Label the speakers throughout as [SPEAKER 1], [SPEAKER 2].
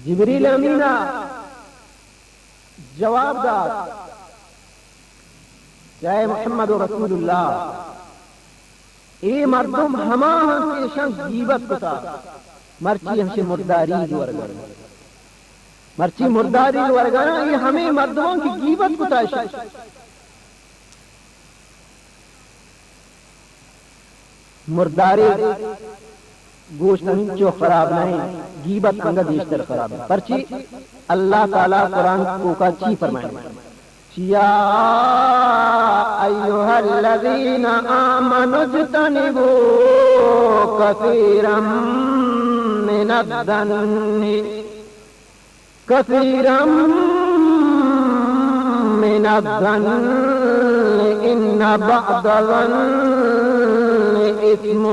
[SPEAKER 1] جبریل امینہ جواب داد جائے محمد رسول اللہ اے مردم ہما ہمیشہ غیبت کتا مرچی ہمشے مرداری ورگا مرچی مرداری ورگا یہ ہمیں مردموں کی غیبت کتا ہے مرداری گوشت نہیں جو خراب نہیں غیبت کنگا دیشتر خراب ہے پرچی اللہ تعالیٰ قرآن کو کا چی فرمائے یا ایوہا الذین آمنوا اجتنبوا کثیرا من الظن کثیرا من الظن ان بعض الظن اثم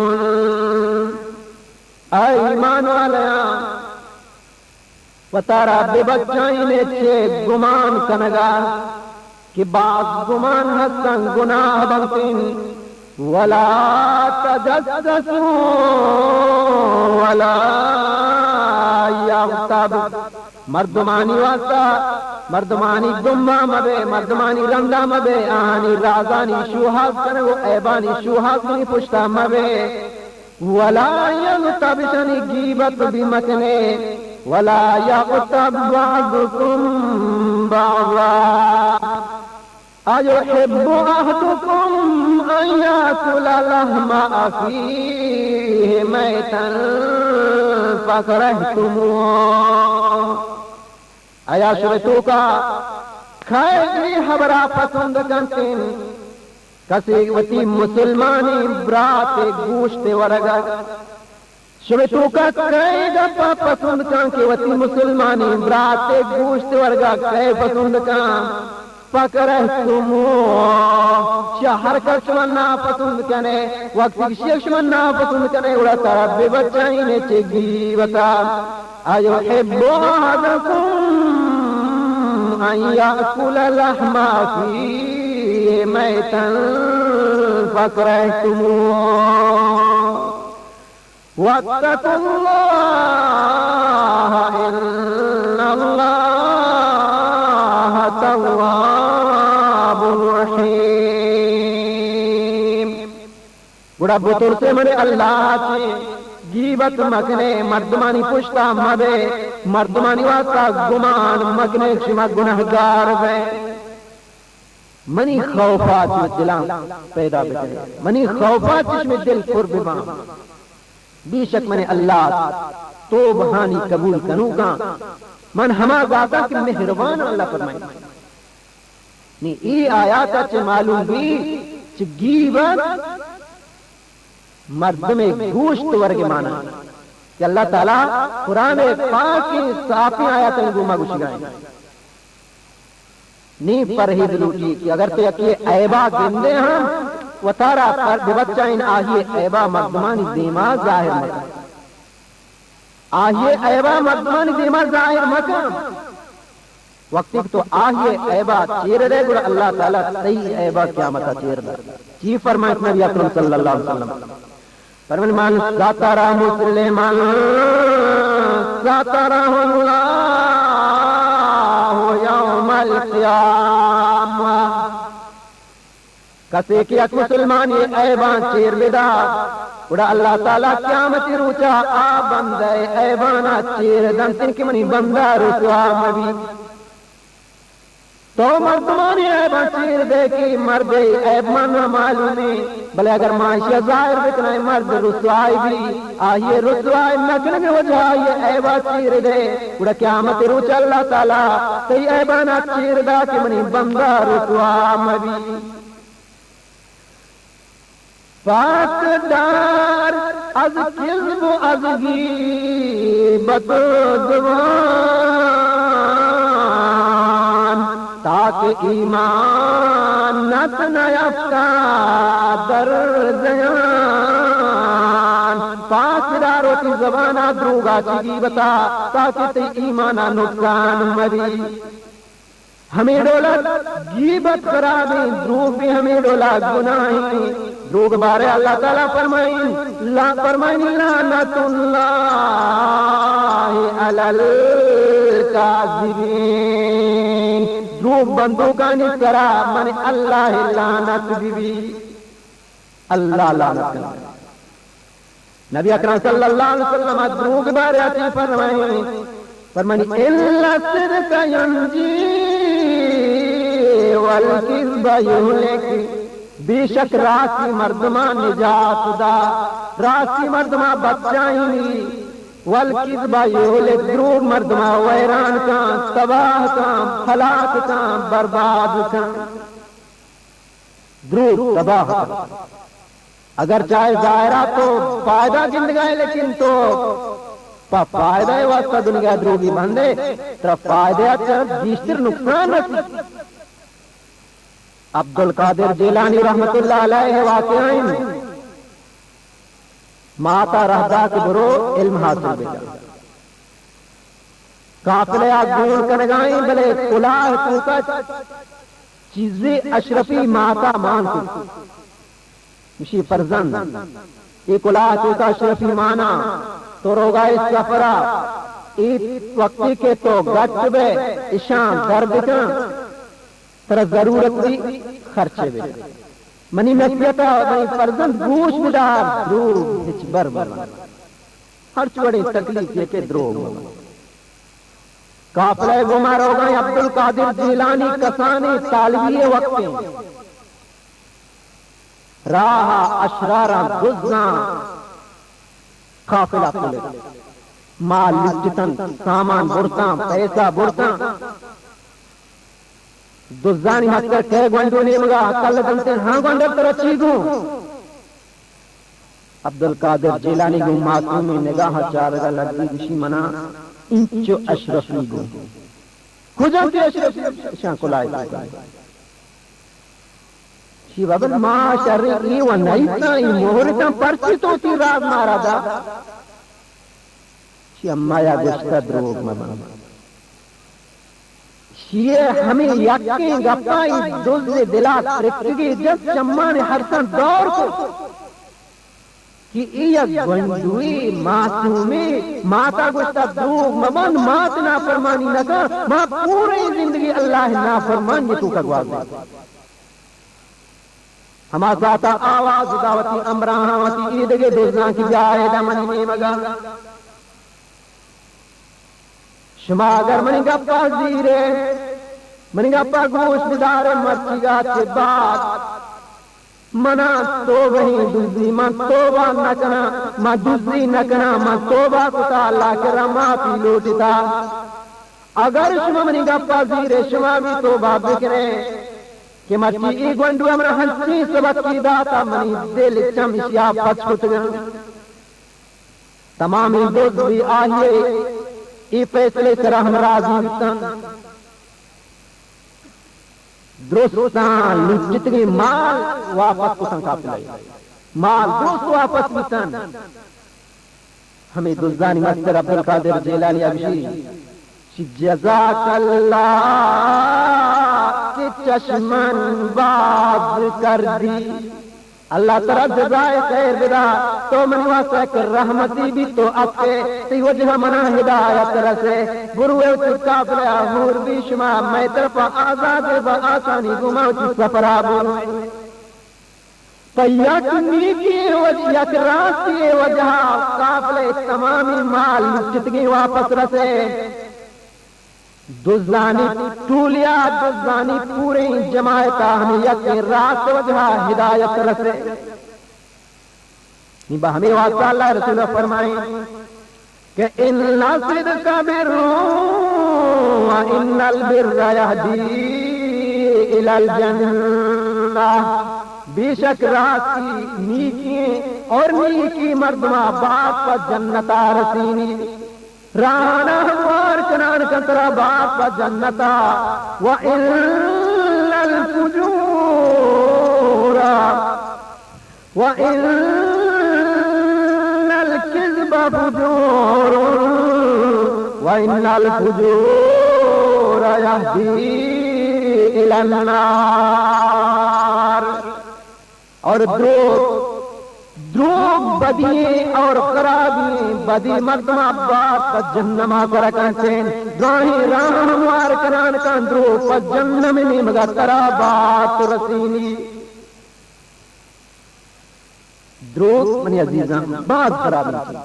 [SPEAKER 1] اے ایمان والیاں وطارا بے بچائیں نے چھے گمان کنگا کہ بعض گمان حسن گناہ بنتن ولا تجسسوا ولا یغتب مردمانی واسطہ مردمانی دمہ مبے مردمانی رندہ مبے آنی رازانی شوحاز کنگو ایبانی شوحاز کنی پشتا مبے ولا یغتب شنی غیبت بمکنے ولا یغتب بعضکم بعضا ایحب احدکم ان یاکل لحم اخیہ میتا فکرہتموہ آیا شرطوں کا کھائے حبرہ پسند کنتن کسی وتی مسلمانی برات گوشت ورگا شرطوں کا کھائے گا پسند کن کہ وتی مسلمانی برات گوشت ورگا کھائے پسند کن فکرہتمو شہر کا شمنا پسند کنے وقت شیخ شمنا پسند کنے اڑا تارا بے بچائیں نے چگی بتا ایحب احدکم ان یاکل لحم اخیہ میتا فکرہتموہ واتقوا اللہ ان اللہ تواب رحیم بڑا بطور سے منے اللہ سے غیبت مکنے مردمانی پشتا مبے مردمانی واسطہ گمان مکنے شما گناہگار بے منی خوفات دلان پیدا بکنے منی خوفات میں دل پر ببام بے شک میں نے اللہ تو بہانی قبول کروں گا من ہما ذاتا کہ مہربان اللہ فرمائے نہیں ای آیات چھ معلوم بھی چھ غیبت مرد میں گوشت ورگ مانا کہ اللہ تعالیٰ قرآن پاک کی صافی آیات گوما گوش گائیں نہیں پرہید لوٹی کہ اگر تو یکی عیبہ گندے ہم وطارا پر بچائن آہی عیبہ مردمانی دیما ظاہر مکم آہی عیبہ مردمانی دیما ظاہر مکم وقتی تو آہی عیبہ چیر رہے گوڑا اللہ تعالیٰ صحیح عیبہ قیامتا چیر رہے چی فرمائے نبی اکرم صلی اللہ علیہ وسلم فرمائے من ستر مسلما سترہ اللہ یوم القیامہ کسی کی ایک مسلمانی ایبان چیر بدا اڑا اللہ تعالیٰ قیامتی روچا آ بندے ایبانا چیر دنتن کی منی بندہ رسوا مبی تو مردمانی ایبان چیر دے کی مرد ایب مانا معلومی بلے اگر معاشی ظاہر بکنا مرد رسوائی بھی آئیے رسوائی نکل میں ہو جائیے ایبان چیر دے اڑا قیامتی روچا اللہ تعالیٰ تی ایبانا چیر دا کی منی بندہ رسوا مبی پاک دار از کذب و از غیبت زبان تاکہ ایمان نت نیفتا در زیان پاک داروں کی زبانہ دروگا چگی بتا تاکہ تی ایمانہ نقصان مری ہمیں ڈولا غیبت کرا دیں دروغ بھی ہمیں ڈولا گناہیں دروغ بارے اللہ تعالیٰ فرمائیں لعنت اللہ علی الکاذبین، دروغ بندوں کا نکرا من اللہ لعنت بھی، اللہ لعنت کرے۔ نبی اکرم صلی اللہ علیہ وسلم دروغ بارے اچھی فرمائیں الا الصدق ینجی والکذب یہلک، بے شک راسی مردمہ نجات دا، راسی مردمہ بچائیں، والکذب یہلک، دروغ مردمہ ویران کان، تباہ کان، ہلاک کان، برباد کان، دروغ تباہ کان۔ اگر چاہے ظاہرہ تو فائدہ گندگا ہے، لیکن تو فائدہ واسطہ دنیا دروگی بندے طرف فائدہ اچھا بیشتر نقصان رکھی۔ عبدالقادر جیلانی رحمت اللہ علیہ واقعین ماتا رہدا کے برو علم حاصل بجا، قافلے آگون کنگائیں بلے کلاہ توکا چیزیں اشرفی ماتا مان کو مشی فرزند، یہ کلاہ توکا اشرفی مانا تو روگا اس سفرہ ایت وقتی کے تو گچ بے اشان درد کن ترہ ضرورت دی خرچے بے منی نسیتا منی فرزند گوش بدار دروگ ہچ بر ہر چوڑی تکلیف یہ کہ دروگ قافلہ گمار ہو گئے عبدالقادر جیلانی کسانی طالبی وقتیں راہ اشرارا گزاں قافلہ پلے مال لجتن سامان برتاں پیسہ برتاں دزانی مکر کہے گوندو نیمگا کل دلتے ہاں گوندر تر اچھی گوں عبدالقادر جیلانی گوں معصومی نگاہ چارگا لگی بشی منا انچو اشرفی گوں کجا تی اشرفی شاہ کلائی شی بابا ما شرقی و نیتا ای مہرتا پرچی تو تی راز مارا دا شی اما یا گشتہ دروگ مبان شی ہمیں یقین گپائی دوز دلا ترکتگی جس چمان حرسان دور کو کہ ایک گنڈوی معصومی ماتا گشتہ دروگ مبان مات نافرمانی نکا ما پوری زندگی اللہ نافرمانی تو کگواز دے ہما ذاتا آواز دعوتی امراہاتی ایدگے دوزنان کی جائے دا منی مگا شما اگر منی گپا زیرے منی گپا گوش بدارے مرچی گا کے بعد منا توبہی دوزی من توبہ نکنا ما دوزی نکنا ما توبہ کتا اللہ کے رما پی لوٹتا اگر شما منی گپا زیرے شما بھی توبہ بکرے کہ مچی ای گونڈو امرا ہنسی سبت کی داتا منی دل چمشیا پچ کھٹ گا تمامی دوست بھی آئیے ای فیصلے سر ہم راضی بتن درستان لجتگی مال واپس کو سنکاپ لئی مال درست واپس بتن ہمیں دوزانی مستر عبدالقادر جیلانی ابشی جزاک اللہ کہ چشمن باز کر دی اللہ تعالیٰ جزائے خیر بدا تو منی واسطہ کر رحمتی بھی تو اپنے تی وجہ منا ہدایت رسے بروے چکا پلے آمور بھی شما میں طرف آزاد با آسانی گما چی سفرہ بروے فیاک نیکی وجہ یک راستی وجہ قافلے تمامی مال لچتگی واپس رسے دزانی ٹولیا دزانی پوری جماعتا ہمیں یکی راست وجہ ہدایت رسے نیبا ہمیں واسطہ اللہ رسول فرمائیں کہ ان صدق بر وان البر یہدی الی الجنہ، بے شک راستی نیکی اور نیکی مردمہ باپ کا جنتا رسینی رانا ہموار کنان کترا باپ کا جنتا وَإِنَّ الْفُجُورَ وَإِنَّ الْكِذْبَ فُجُورٌ وَإِنَّ الْفُجُورَ يَهْدِي إِلَى النَّارِ اور دروغ بدییں اور خرابییں بدی مردمہ بات جنما کرکنچین راہیں راہ ہموار کران کان دروغ پا جنمی مگا ترابات رسینی دروغ منی عزیزان بات خرابی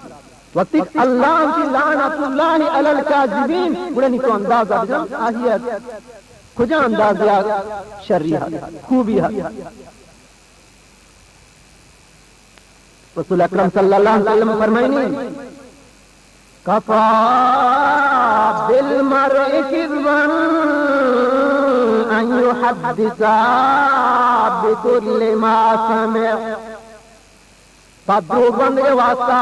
[SPEAKER 1] وقتی اللہ کی لعنت اللہ علی الکاذبین بڑھنی تو اندازہ بجن آہیت کجا اندازہ شرعی ہے خوبی ہے رسول اکرم صلی اللہ علیہ وسلم فرمائنی کفا بالمرء کذبا ان یحدثا بکل ما سمع پدروغ بندے واسطہ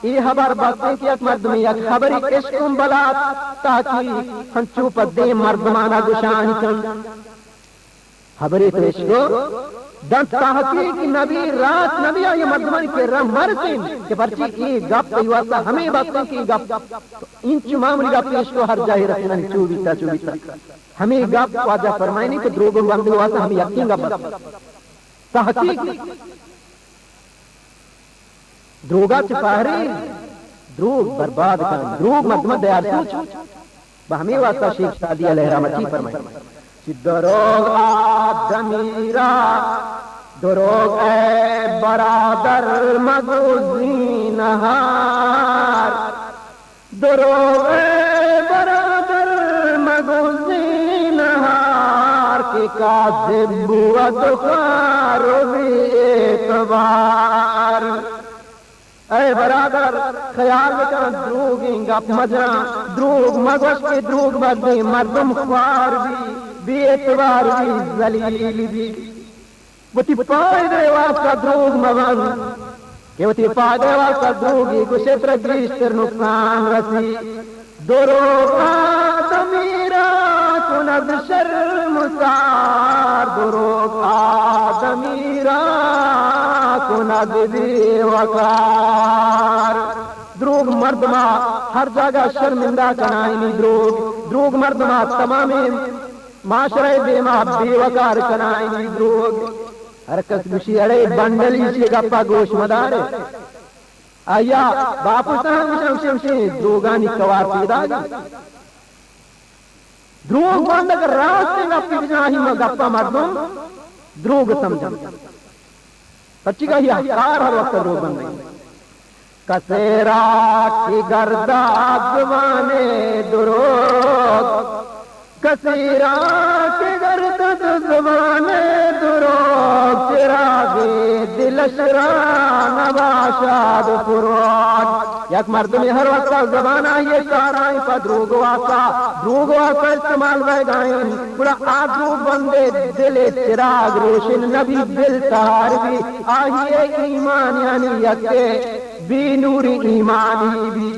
[SPEAKER 1] یہ خبر باتیں کہ ایک مردمی ایک خبری عشقم بلات تاکہ ہنچو پدے مردمانہ گشانی کن خبری تو عشقو دن تحقیق نبی رات نبی آئی مردمانی پر رہا مرسین کہ پرچی یہ گپ پہ واسطہ ہمیں باتیں کہ گپ انچو معمولی گپ عشقو ہر جاہی رکھنا چوبیتا ہمیں گپ واجہ فرمائنی کہ دروغ بندے واسطہ ہمیں یقین گپ تحقیق دروغا چپاہری دروغ برباد کن دروغ مردمہ دیار سوچ بہمیں واسطہ شیخ شادی علیہ رحمتی فرمائیں دروغ آدمی را دروغ اے برادر مگوزی نہار دروغ اے برادر مگوزی نہار کہ کاذب و دخار بھی اعتبار اے برادر خیال بکن دروغیں گپ مجرا دروغ مگوش کے دروغ بدے مردم خوار بھی اعتبار بھی ذلیل بھی وتی فائدے واسطہ دروغ مبن کہ وتی فائدے واسطہ دروغی گشتر گریشتر نقصان رسی دروغ آدمیرا کند شرمسار دروغ آدمیرا کند بی وقار دروغ مردمہ ہر جگہ شرمندہ کنائنی دروغ مردمہ تمام معاشرے بیمہ بی وقار کنائنی دروغ ہر کس گوشی اڑے بندلی سے گپا گوش مدارے آیا باپو صاحب شمشی دروغانی کوار پیدا گی دروغ بند اگر راستے گپی بجاہی میں گپا مردم دروغ سمجھا سچی کا ہی احکار ہر وقت دروغ بند نہیں کسیرا کی گرداد زبانے دروغ کسیرا کی گرداد زبانے دروغ چراغی دل شران باشاد فروغ یک مردمی ہر وقت زبانہ یہ چارائیں پا دروغ واسطہ استعمال بے گائیں بڑا آدروغ بندے دل چراغ روشن نبی دل تار بھی آئیے ایمان یعنی یکے بی نوری ایمانی بھی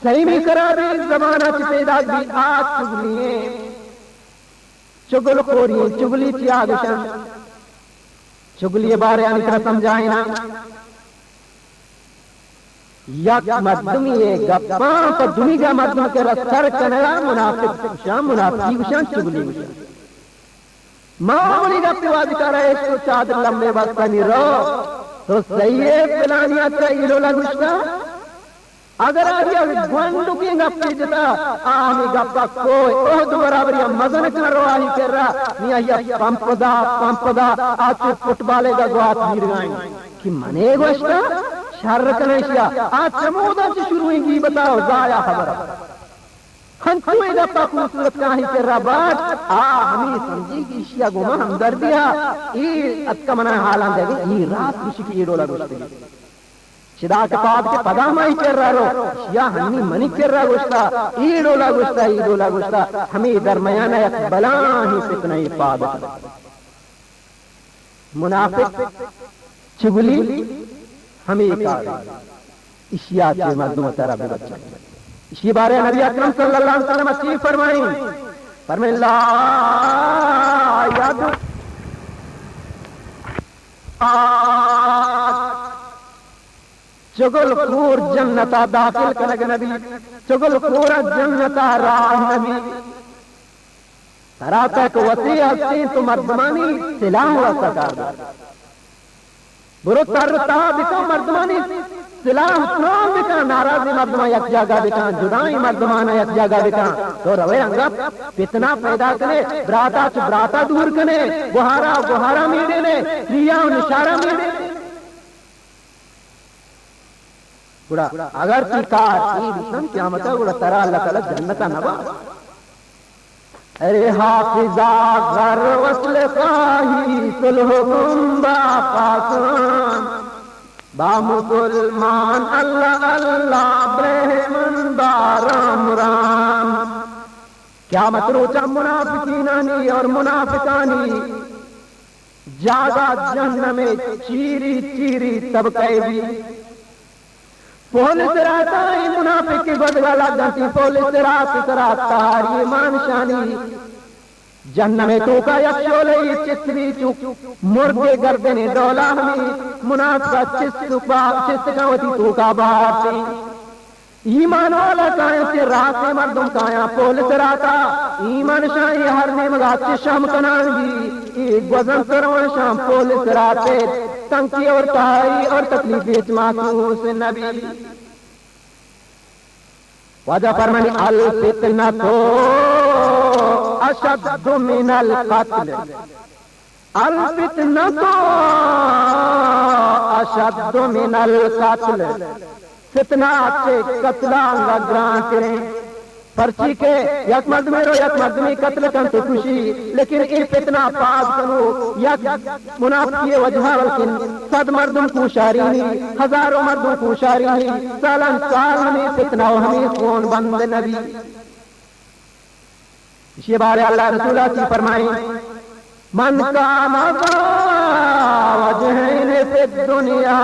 [SPEAKER 1] صحیح بھی کرا بھی زمانہ چی پیدا بھی آج چگلییں چگل خوری چگلی چی آگشن چگلی بارے آنی طرح سمجھائیں نا یک مردمی گپاں پر دنی کا مردم کے رسر کنگا منافق شام منافقی وشان چگلی وشان معمولی گپی واضح کر رہے اس کو چادر لمبے وقت نہیں رو تو صحیح ہے فلانیات کا ایلو لگوشتا اگر آدھیا گوندو کی گپی جتا آمی گپا کوئی اہد برابر یا مزن کر رو آہی کر رہا نیا یا پمپ دا آچو فٹبالے کا گوات میر گائیں کہ منے گوشتا شر کنیشیا آج چمودہ سے شروع ہی بتاؤ زایا خبر ہنچوئے گپا خوبصورت کاہی کر رہا بات ہمیں سمجھی کی اشیاء گوما ہم در دیا ای اتکا منہ حالان دے گی ای راست کشی کی یہ رولا گوشتے گی شدا کے پاد کے پدا مائی کر رہا رو اشیاء ہمیں منی کر رہا گوشتا ای رولا گوشتا ہمیں درمیانہ یک بلانی فتنہ پاد منافق چگلی ہمیں کار اشیاء کے مردم ترہ بچا اسی بارے نبی اکرم صلی اللہ علیہ وسلم اچھی فرمائیں لا ید چگل خور جنتا داخل کنگ نبی چگل خور جنتا راہ نبی تراتا کو وسیع ہستیں تو مردمانی سلاح واسطہ کار دار برو ترتا بکا مردمانی سلاح سلام بکا ناراضی مردمان یک جگہ بکا جدائی مردمان یک جگہ بکا تو روے انگا فتنہ پیدا کنے براتا چھ براتا دور کنے گوہارا میڑے نے ریا و نشارہ میڑے گوڑا اگر تی کار ای بسن قیامتا گوڑا ترا اللہ تعالی جنتا نبا ارے حافظہ غر وصل خواہی صلحکم با پاسان با مسلمان اللہ اللہ برہمن با رام رام قیامت روچا منافقینانی اور منافقانی جاگا جہنم میں چیری چیری طبقے بھی پولیس راتا ہی منافق کی بدگالا جانتی پولیس رات تاری ایمان شانی جہنم میں تو کا یک شولئی چسری چک مرگے گردنے دولا ہمیں منافقہ چست کاوتی تو کا باہر ایمان والا کائیں سے رات میں مردم کائیں پولیس راتا ایمان شاہی ہر نے مگا چشم کنان بھی ایک وزن سرون شام پولیس راتے تنکی اور تہائی اور تکلیف محسوس نبی وجہ فرمانی الفتنہ اشد من القتل الفتنہ اشد من القتل فتنہ سے قتلہ لگران کریں پرچی کے یک مردمی رو یک مردمی قتل کن تو خوشی لیکن ای فتنہ پاس کنو یک منافقی وجہ ولیکن 100 مردم کو شاری نہیں ہزاروں مردم کو شاری نہیں سالن سال ہمیں فتنہ و ہمیں خون بند نبی اسی بارے اللہ رسول کی فرمائیں من کام وجہین فی الدنیا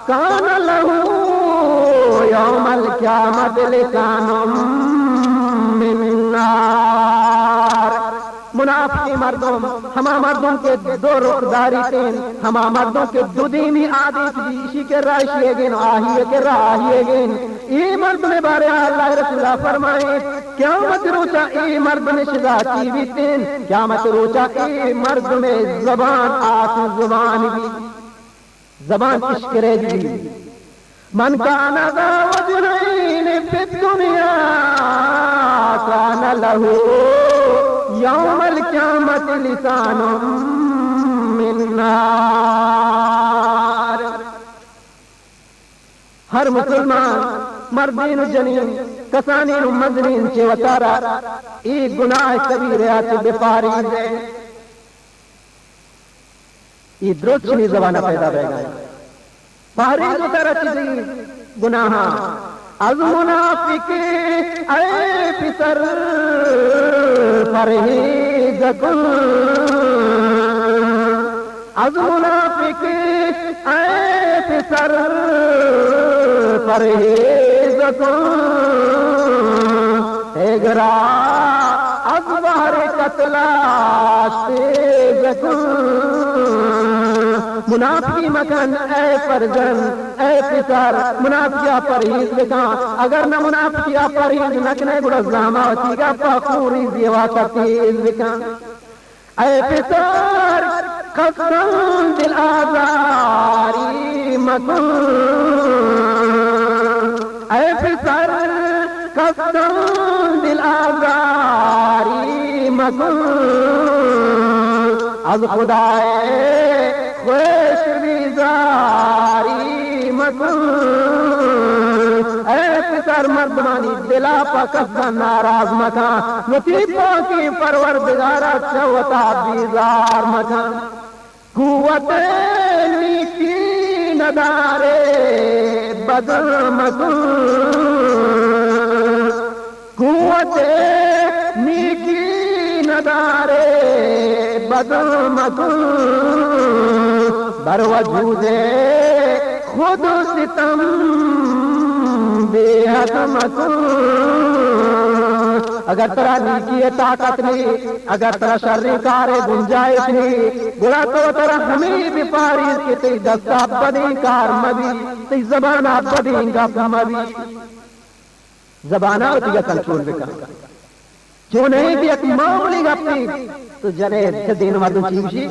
[SPEAKER 1] کان لہو یوم القیامت لسان من نار منافقی مردم ہما مردوں کے دو رخداری تین ہما مردوں کے دو دیمی عادت اسی کے راشیے گین آہیے کے راہیے گین ای مرد میں بارے اللہ رسول فرمائے قیامت روچا ای مرد میں شدا چیوی تین قیامت روچا ای مرد میں زبان آس زبان بھی زبان اشکرے دی من کان ذا وجہین فی الدنیا کان لہو یوم القیامت لسان من نار ہر مسلمان مردین و جنین کسانین و مزنین چے وطارا ایک گناہ کبیر آتے بفاریز ہے یہ درست چنی زبانہ پیدا بے گئے فاریز و ترہ چیزی گناہ از منافق اے پسر پرہیز کن از منافق اے پسر پرہیز کن اگرا از بہر قتلاش تیز کن منافقی مکن اے پرجن اے پسر منافقیا پرہیز بکن اگر نہ منافقیا پرہیز نکنے گڑا زاماتی گا پاکوری زیوا کا تیز بکن اے پسر قسم دل آزاری مکن اے پسر قسم دل آزاری مکن از خدای خوش بیزاری مکن اے پسر مردمانی دلا پا قصدا ناراض مکن نتی پاکی پروردگارا چوتا بیزار مکن قوت نیکی ندارے بدل مکن قوت نیکی ندارے بدل مکن بر وجود خود ستم بے حد مکن اگر ترا نیکی طاقت نہیں اگر ترا شرری کار گنجائش نہیں گڑا تو ترا ہمیں بھی پاریز کی تی دستا بدی کار مبی تی زبانہ بدی گپ مبی زبانہ ہوتی ہے کنٹرول بکا جو نہیں بھی ایک معمولی گپی تو جنے دین مردم چیوشی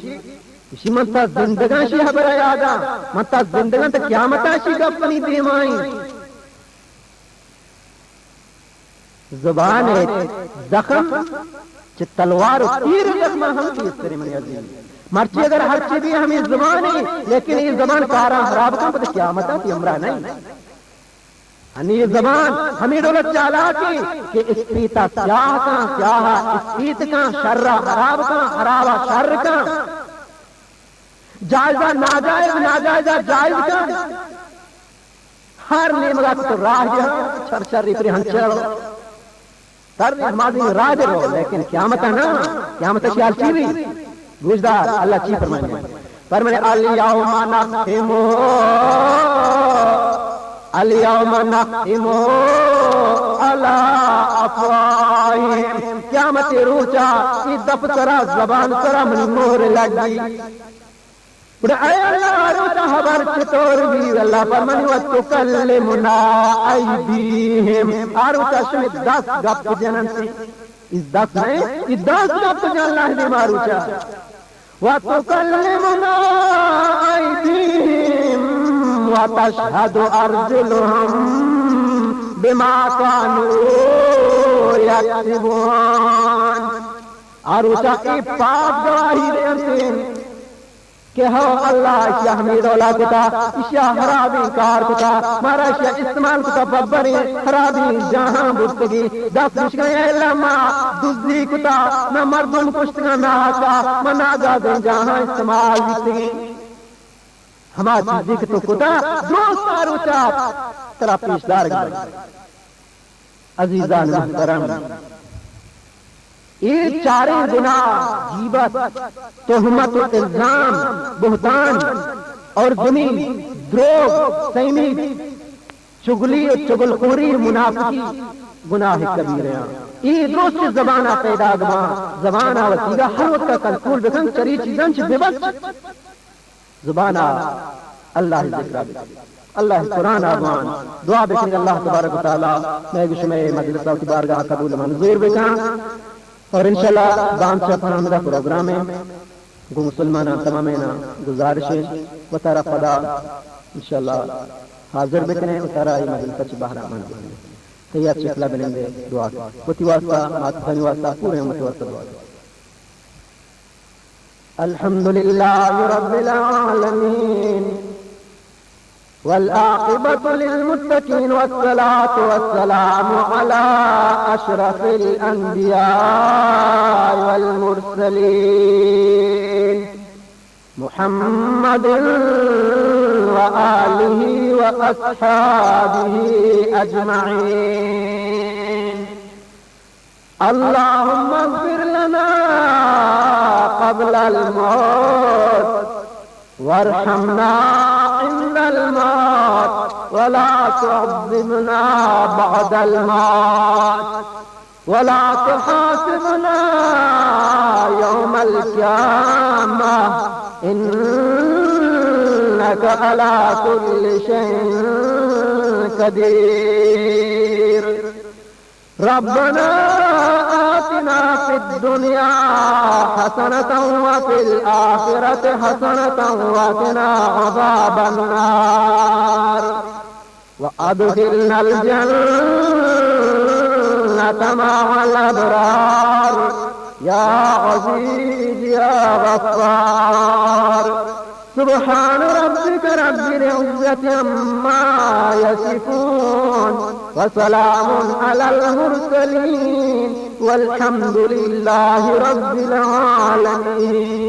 [SPEAKER 1] اسی منتا زندگان شی حبر آیادا منتا زندگان تا قیامت آشی گپنی دیمائی زبان زخم چھ تلوار و تیر زخم ہم کی اس طرح منی عزیز مرچی اگر ہر چی بھی ہمیں زبانی لیکن یہ زبان کارا خراب کام پتہ قیامت آتی امرہ نہیں ہمیں یہ زبان ہمیں دولت چالا کی کہ اس پیتا سیاہ کا سیاہ اس پیت کا شر خراب کا خراب شر کا جائزہ ناجائز ناجائزہ جائز کا ہر نعمت تو راہ جہاں چھر چھر ریپری ہنچر تر ماضی راہ جرو لیکن قیامت ہے نا قیامت خیال چی بھی گوشدار اللہ چی فرمائے الیوم نختم الیوم نختم علی افواہہم قیامت روچا کی دف سرا زبان سرا منی مہر لگی اے اللہ روچا خبر چطور بھی اللہ فرمانی وتکلمنا ایدیہم آروچا شمید 10 گپ جنن سی اس 10 نہیں اس 10 گپ جن اللہ دی ماروچا وتکلمنا ایدیہم وتشہد ارجلہم بما کانوا یکسبون آروچا ای پاک گواہی دیتے کہ ہو اللہ اشیاء حمید اولا کتا اشیاء حرابی کار کتا مارا اشیاء استعمال کتا ببری حرابی جہاں بستگی دست مشکل اللہ ما دزدی کتا نہ مردم کشتگا نہ آتا مناگا دن جہاں استعمال بستگی ہما چیزی کتو کتا دوست آرو چاپ ترا پیشدار گئی عزیزان محترم یہ چارے گناہ غیبت تہمت و الزام بہتان اور گنی دروغ سیمی چگلی و چگلخوری منافقی گناہ کبیرہ یہ درست زبانہ پیدا گما زبانہ وسیگا ہر وقت کا کنٹرول بکن چری چیزاں چھ ببت زبانہ اللہ ذکر اللہ قرآن آبان دعا بکن اللہ تبارک و تعالی میں گشمے مجلسہ کی بارگاہ قبول منظور بکن اور انشاءاللہ بام سے فرامدہ پروگرام ہے گو مسلمانہ تمامینا گزارش ہے و تارا خدا انشاءاللہ حاضر بکنے و تارا ہی مجلسہ چی باہر آمان بکنے تیار شکلہ بلیں گے دعا وتی واسطہ ماتفانی واسطہ پورے امت واسطہ دعا الحمدللہ رب العالمین والعاقبة للمتقين والصلاة والسلام على أشرف الأنبياء والمرسلين محمد وآله وأصحابه أجمعين اللهم اغفر لنا قبل الموت وارحمنا عند الموت ولا تعذبنا بعد الموت ولا تحاسبنا يوم القيامة إنك على كل شيء قدير ربنا آتنا في الدنيا حسنة وفي الآخرة حسنة وقنا عذاب النار وأدخلنا الجنة مع الأبرار يا عزيز يا غفار سبحان ربك رب العزة عما يصفون وسلام على المرسلين والحمد لله رب العالمين